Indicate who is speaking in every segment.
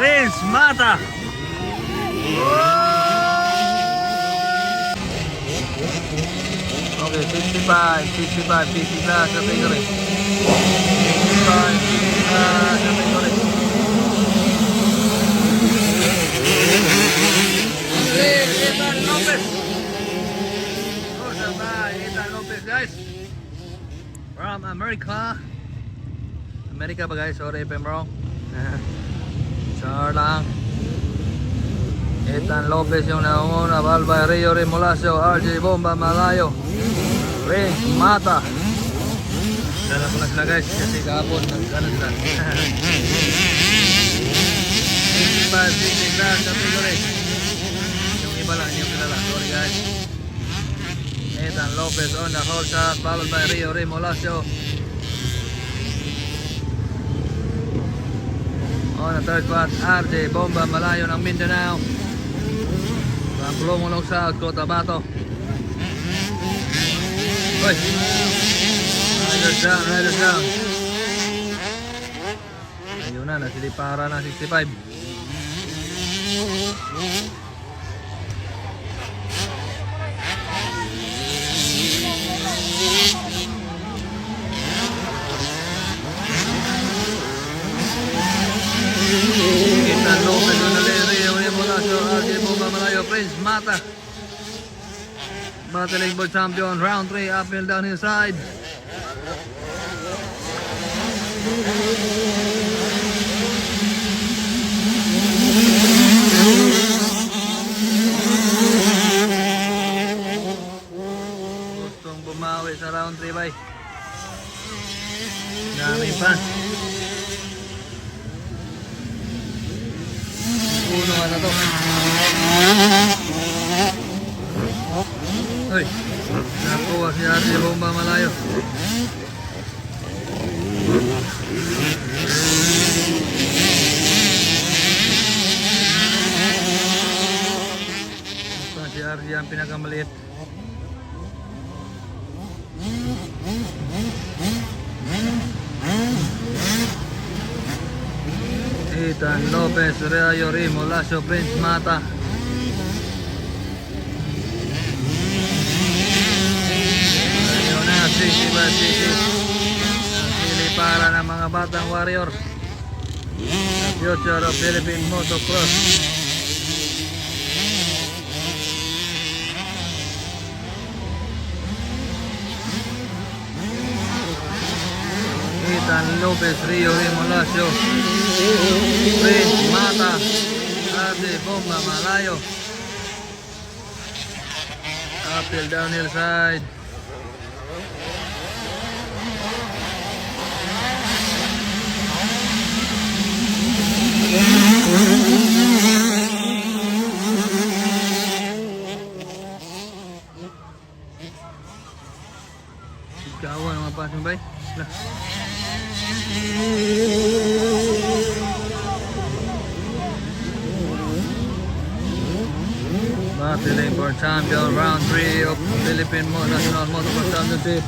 Speaker 1: Prince Mata. Okay, 65, 65, 50 na sa category. 65, 50 na sa category. Ethan Lopez. Oh, sabay, Ethan Lopez, guys. From America. America ba, guys? Sorry if I'm wrong. Sure lang. Ethan Lopez yung naunguna. Balbay, Rio Remolacio, RJ Bomba Malayo, Prince Mata. Dala ko na sila, guys, kasi kahapon nagkano sila. 55, 60 na category. Yung iba lang yung kilala. Sorry, guys. Ethan Lopez on the whole shot, followed by Rio Remolacio. On the third spot, RJ Bomba Malayo ng Mindanao. Pulong sa Cotabato. Uy! Riders down, riders down. Ayun na, nasilipara na 65. Ethan Lopez on the lead, Rio Remolacio, RJ Bomba Malayo, Prince Mata. Battling for champion, round 3, uphill downhill side. Gustong bumawi sa round 3, bay. Dami pa. Uno na to. Uy, nakuha si RJ Bomba Malayo. Ito si RJ ang pinakamaliit. Ethan Lopez, Rio Remolacio, Prince Mata. Ayun na, 60-60. Para ng mga batang warrior. The future of Philippine motocross. Ethan Lopez, Rio Remolacio, Prince Mata, RJ Bomba Malayo. Uphill downhill side. Gawa naman pa bay. Battling for champion, round 3 of Philippine National Motocross Championship.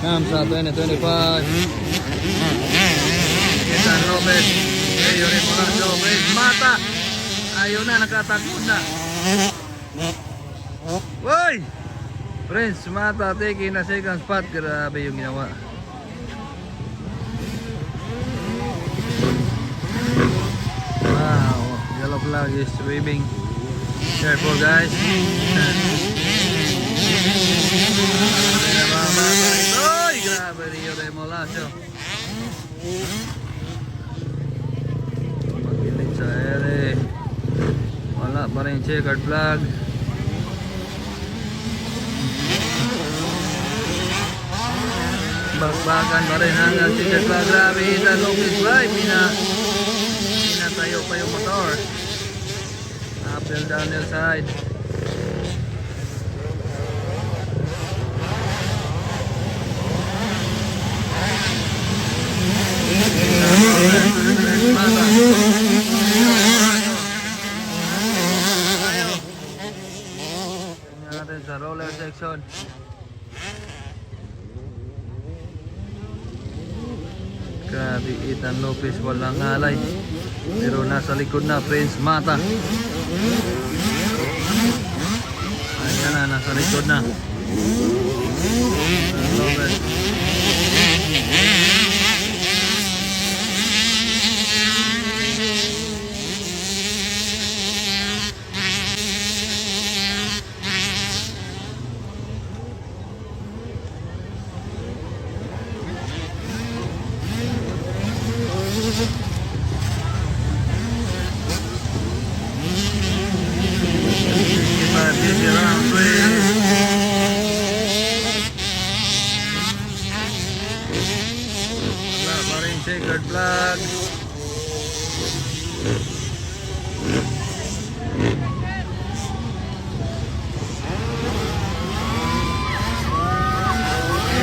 Speaker 1: Kamsa 2025. Ethan Lopez, Rio Remolacio, Prince Mata. Ayun na, nakatakbo na. Woy! Prince Mata taking na second spot. Grabe yung ginawa. Wow, yellow flag is waving. Careful, guys. Oy, grabe Rio Remolacio. Magilig sa ere. Wala pa rin checkered flag. Bakbakan pa rin hanggang checkered flag. Grabe, Ethan Lopez right. Pinatayo pa yung motor. Uphill downhill side. Tingnan natin sa roller section. Grabe, Ethan Lopez walang alay. Pero nasa likod na, Prince Mata. Ayan na, nasa likod na. Lopez. Checkered flag.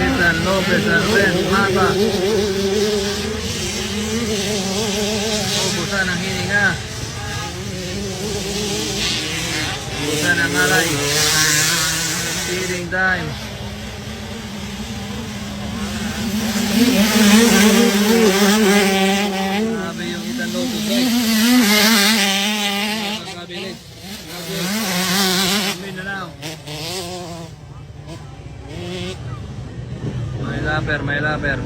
Speaker 1: Ethan Lopez and Prince Mata. Ubusan ang hininga. Ubusan ang alay. Feeding time. Grabe yung Ethan Lopez, guys. Magkabilis. Grabe. Na lang. May laper.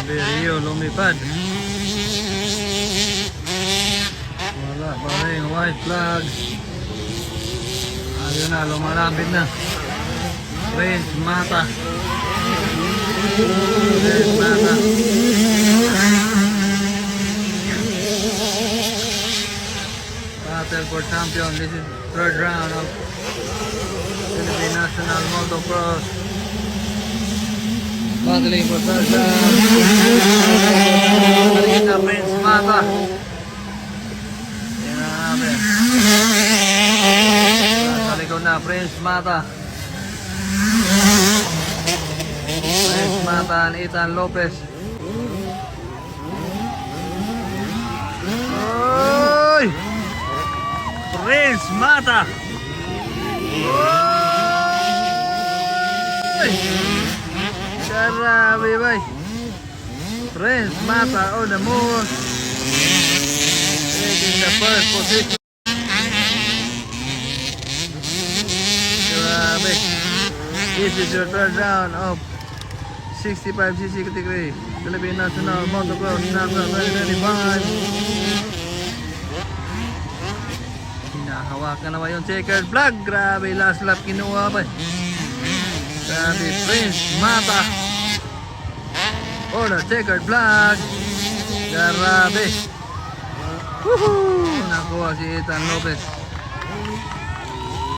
Speaker 1: Rio lumipad. Wala pa rin white flag. Ayun na, lumalapit na. Prince Mata. Prince Mata. Battle for champion. This is third round of Philippine National Motocross. Battling for third round. Balikin na Prince Mata. Yan na namin. Sa likod na Prince Mata. Prince Mata and Ethan Lopez. Oy! Prince Mata. Oy! Grabe bay. Prince Mata on the move. Taking the first position. Grabe. This is your third round of 65cc category. Philippine National Motocross National 2025. Hinahawakan naman yung checkered flag. Grabe, last lap kinuha pa. Grabe, Prince Mata. Oh, the checkered flag. Grabe. Woohoo! Nakuha si Ethan Lopez.